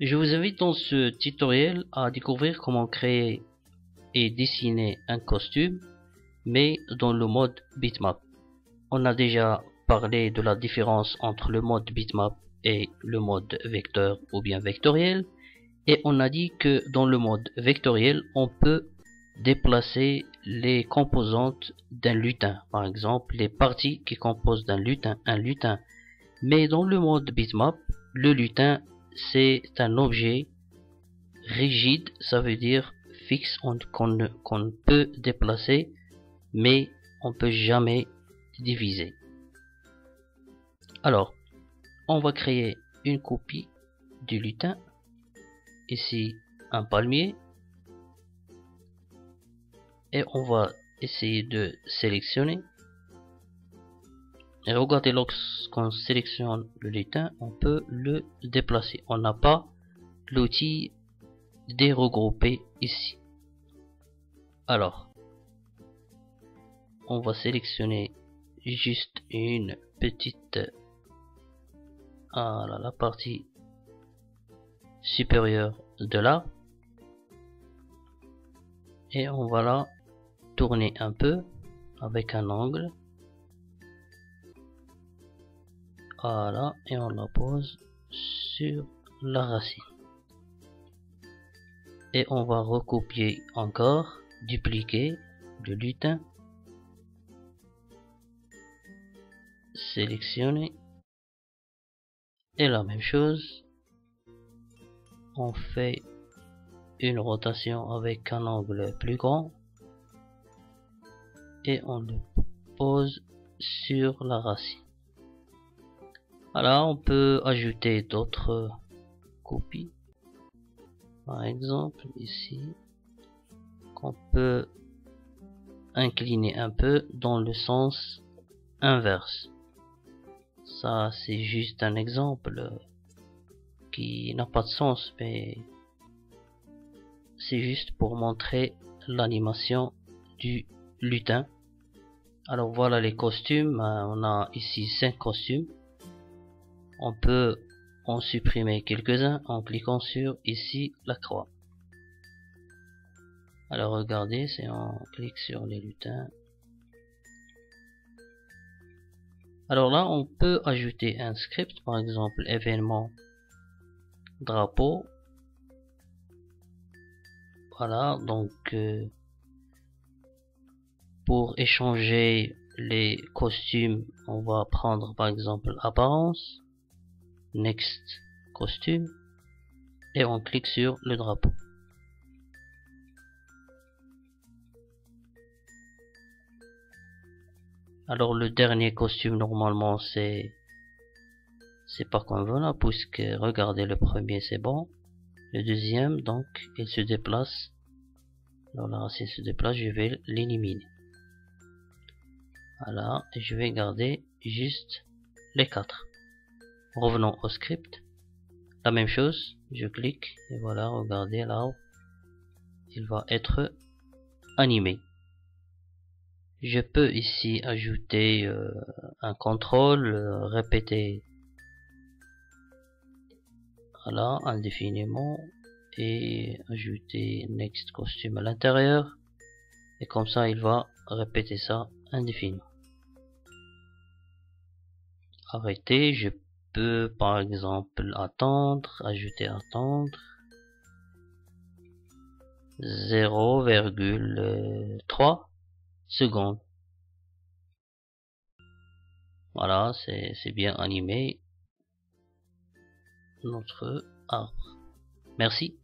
Je vous invite dans ce tutoriel à découvrir comment créer et dessiner un costume, mais dans le mode bitmap. On a déjà parlé de la différence entre le mode bitmap et le mode vecteur ou bien vectoriel, et on a dit que dans le mode vectoriel, on peut déplacer les composantes d'un lutin, par exemple les parties qui composent un lutin. Mais dans le mode bitmap, le lutin c'est un objet rigide, ça veut dire fixe qu'on peut déplacer, mais on peut jamais diviser. Alors, on va créer une copie du lutin. Ici, un palmier. Et on va essayer de sélectionner. Et regardez, lorsqu'on sélectionne le lutin, on peut le déplacer. On n'a pas l'outil de regrouper ici. Alors, on va sélectionner juste une petite la partie supérieure de l'arbre et on va la tourner un peu avec un angle. Voilà, et on la pose sur la racine. Et on va recopier encore, dupliquer le lutin, sélectionner, et la même chose, on fait une rotation avec un angle plus grand et on le pose sur la racine. Alors on peut ajouter d'autres copies, par exemple ici, qu'on peut incliner un peu dans le sens inverse. Ça c'est juste un exemple qui n'a pas de sens, mais c'est juste pour montrer l'animation du lutin. Alors voilà les costumes, on a ici 5 costumes. On peut en supprimer quelques-uns en cliquant sur ici la croix. Alors regardez, si on clique sur les lutins. Alors là on peut ajouter un script, par exemple événement drapeau. Voilà, donc pour échanger les costumes, on va prendre par exemple apparence, next costume, et on clique sur le drapeau. Alors le dernier costume normalement c'est pas convenable, puisque regardez, le premier c'est bon, le deuxième donc il se déplace. Alors la racine se déplace, je vais l'éliminer. Voilà, et je vais garder juste les 4. Revenons au script. La même chose, je clique et voilà, regardez là, il va être animé. Je peux ici ajouter un contrôle, répéter, voilà, indéfiniment, et ajouter next costume à l'intérieur, et comme ça il va répéter ça indéfiniment. Arrêter, je peux par exemple attendre, ajouter attendre 0,3 secondes. Voilà, c'est bien animé notre arbre. Merci.